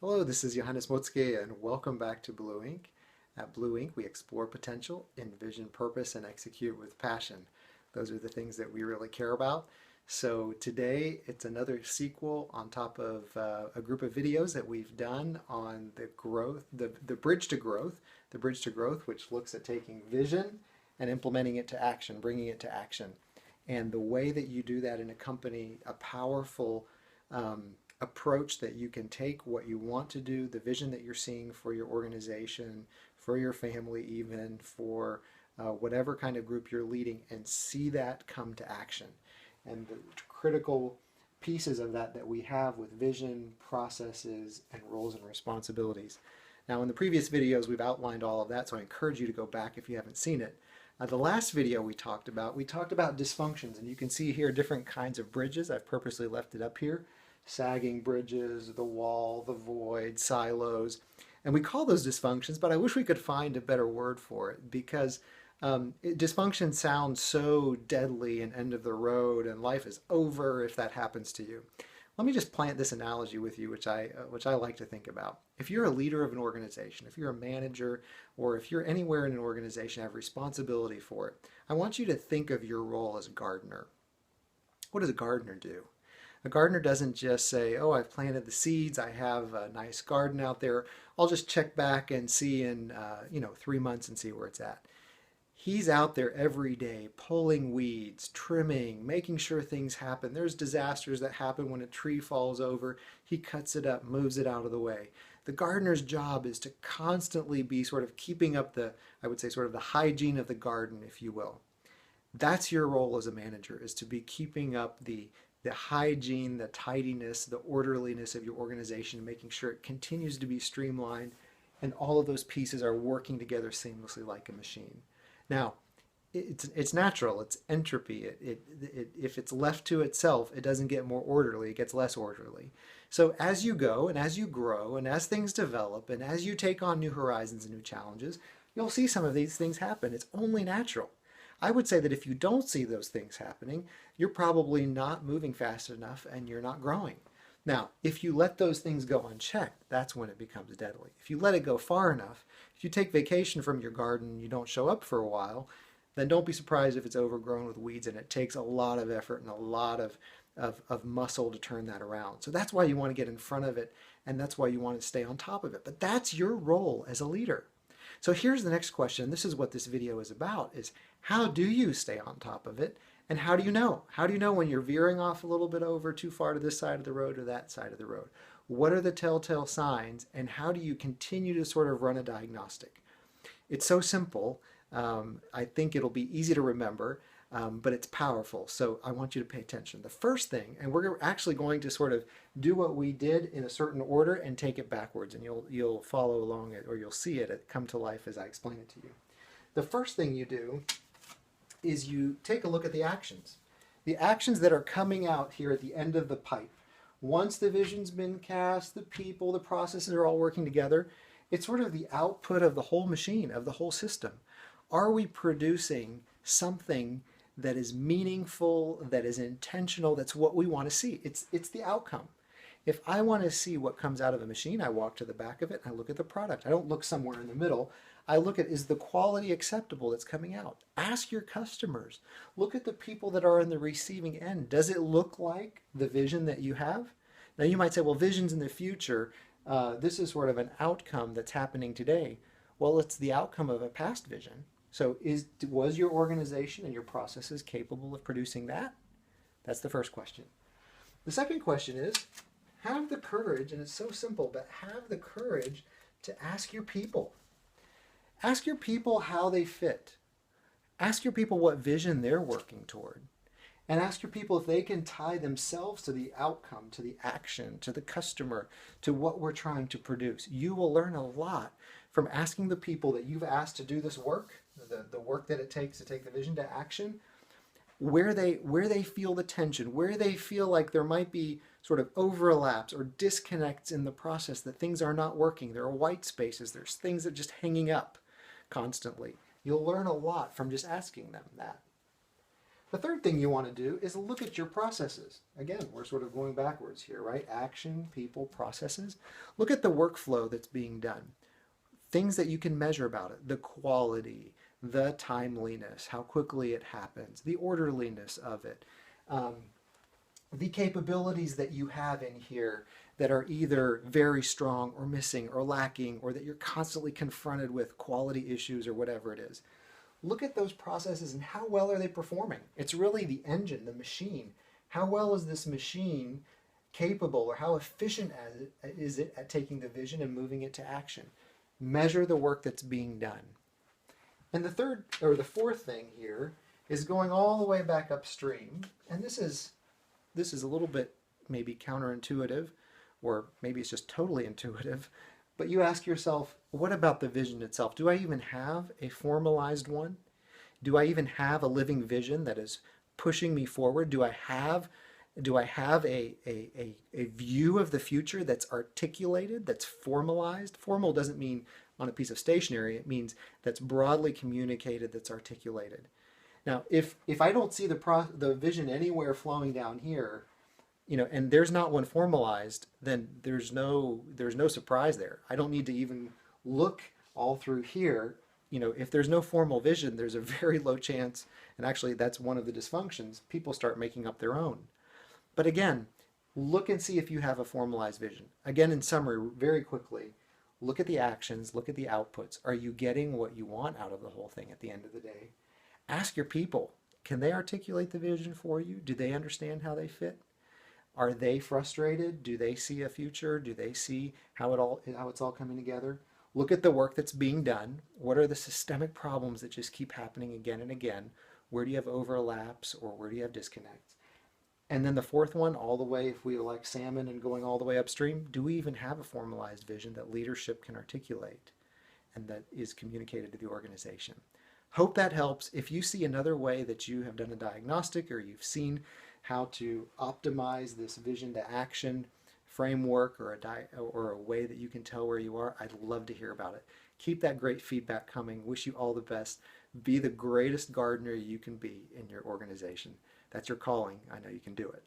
Hello, this is Johannes Motzke and welcome back to Blue Ink. At Blue Ink, we explore potential, envision purpose, and execute with passion. Those are the things that we really care about. So today, it's another sequel on top of a group of videos that we've done on the growth, the bridge to growth, which looks at taking vision and implementing it to action, bringing it to action. And the way that you do that in a company, a powerful approach that you can take what you want to do, the vision that you're seeing for your organization, for your family, even for whatever kind of group you're leading, and see that come to action. And the critical pieces of that we have with vision, processes, and roles and responsibilities. Now, in the previous videos, we've outlined all of that, so I encourage you to go back if you haven't seen it. The last video we talked about dysfunctions, and you can see here different kinds of bridges. I've purposely left it up here. Sagging bridges, the wall, the void, silos. And we call those dysfunctions, but I wish we could find a better word for it because dysfunction sounds so deadly and end of the road and life is over if that happens to you. Let me just plant this analogy with you, which I like to think about. If you're a leader of an organization, if you're a manager, or if you're anywhere in an organization, have responsibility for it, I want you to think of your role as a gardener. What does a gardener do? A gardener doesn't just say, oh, I've planted the seeds, I have a nice garden out there, I'll just check back and see in 3 months and see where it's at. He's out there every day pulling weeds, trimming, making sure things happen. There's disasters that happen when a tree falls over. He cuts it up, moves it out of the way. The gardener's job is to constantly be sort of keeping up I would say sort of the hygiene of the garden, if you will. That's your role as a manager, is to be keeping up the hygiene, the tidiness, the orderliness of your organization, making sure it continues to be streamlined and all of those pieces are working together seamlessly like a machine. Now, it's natural, it's entropy. If it's left to itself, it doesn't get more orderly, it gets less orderly. So as you go and as you grow and as things develop and as you take on new horizons and new challenges, you'll see some of these things happen. It's only natural. I would say that if you don't see those things happening, you're probably not moving fast enough and you're not growing. Now, if you let those things go unchecked, that's when it becomes deadly. If you let it go far enough, if you take vacation from your garden and you don't show up for a while, then don't be surprised if it's overgrown with weeds, and it takes a lot of effort and a lot of muscle to turn that around. So that's why you want to get in front of it, and that's why you want to stay on top of it. But that's your role as a leader. So here's the next question. This is what this video is about, is how do you stay on top of it? And how do you know? How do you know when you're veering off a little bit over too far to this side of the road or that side of the road? What are the telltale signs, and how do you continue to sort of run a diagnostic? It's so simple. I think it'll be easy to remember, but it's powerful. So I want you to pay attention. The first thing, and we're actually going to sort of do what we did in a certain order and take it backwards, and you'll follow along it, or you'll see it come to life as I explain it to you. The first thing you do is you take a look at the actions. The actions that are coming out here at the end of the pipe. Once the vision's been cast, the people, the processes are all working together, it's sort of the output of the whole machine, of the whole system. Are we producing something that is meaningful, that is intentional, that's what we want to see? It's the outcome. If I want to see what comes out of a machine, I walk to the back of it and I look at the product. I don't look somewhere in the middle. I look at, is the quality acceptable that's coming out? Ask your customers. Look at the people that are in the receiving end. Does it look like the vision that you have? Now you might say, well, vision's in the future. This is sort of an outcome that's happening today. Well, it's the outcome of a past vision. So was your organization and your processes capable of producing that? That's the first question. The second question is, have the courage, and it's so simple, but have the courage to ask your people. Ask your people how they fit. Ask your people what vision they're working toward. And ask your people if they can tie themselves to the outcome, to the action, to the customer, to what we're trying to produce. You will learn a lot from asking the people that you've asked to do this work, the work that it takes to take the vision to action, where they feel the tension, where they feel like there might be sort of overlaps or disconnects in the process, that things are not working. There are white spaces. There's things that are just hanging up constantly. You'll learn a lot from just asking them that. The third thing you want to do is look at your processes. Again, we're sort of going backwards here, right? Action, people, processes. Look at the workflow that's being done. Things that you can measure about it, the quality, the timeliness, how quickly it happens, the orderliness of it, the capabilities that you have in here that are either very strong or missing or lacking, or that you're constantly confronted with quality issues or whatever it is. Look at those processes and how well are they performing. It's really the engine, the machine. How well is this machine capable, or how efficient is it at taking the vision and moving it to action? Measure the work that's being done. And the fourth thing here is going all the way back upstream. And this is a little bit maybe counterintuitive, or maybe it's just totally intuitive. But you ask yourself, what about the vision itself? Do I even have a formalized one? Do I even have a living vision that is pushing me forward? Do I have a view of the future that's articulated, that's formalized? Formal doesn't mean on a piece of stationery. It means that's broadly communicated, that's articulated. Now, if I don't see the vision anywhere flowing down here, and there's not one formalized, then there's no surprise there. I don't need to even look all through here. If there's no formal vision, there's a very low chance, and actually that's one of the dysfunctions, people start making up their own. But again, look and see if you have a formalized vision. Again, in summary, very quickly, look at the actions, look at the outputs. Are you getting what you want out of the whole thing at the end of the day? Ask your people, can they articulate the vision for you? Do they understand how they fit? Are they frustrated? Do they see a future? Do they see how it's all coming together? Look at the work that's being done. What are the systemic problems that just keep happening again and again? Where do you have overlaps, or where do you have disconnects? And then the fourth one, all the way, if we like salmon and going all the way upstream, do we even have a formalized vision that leadership can articulate and that is communicated to the organization? Hope that helps. If you see another way that you have done a diagnostic, or you've seen how to optimize this vision to action framework, or a way that you can tell where you are, I'd love to hear about it. Keep that great feedback coming. Wish you all the best. Be the greatest gardener you can be in your organization. That's your calling. I know you can do it.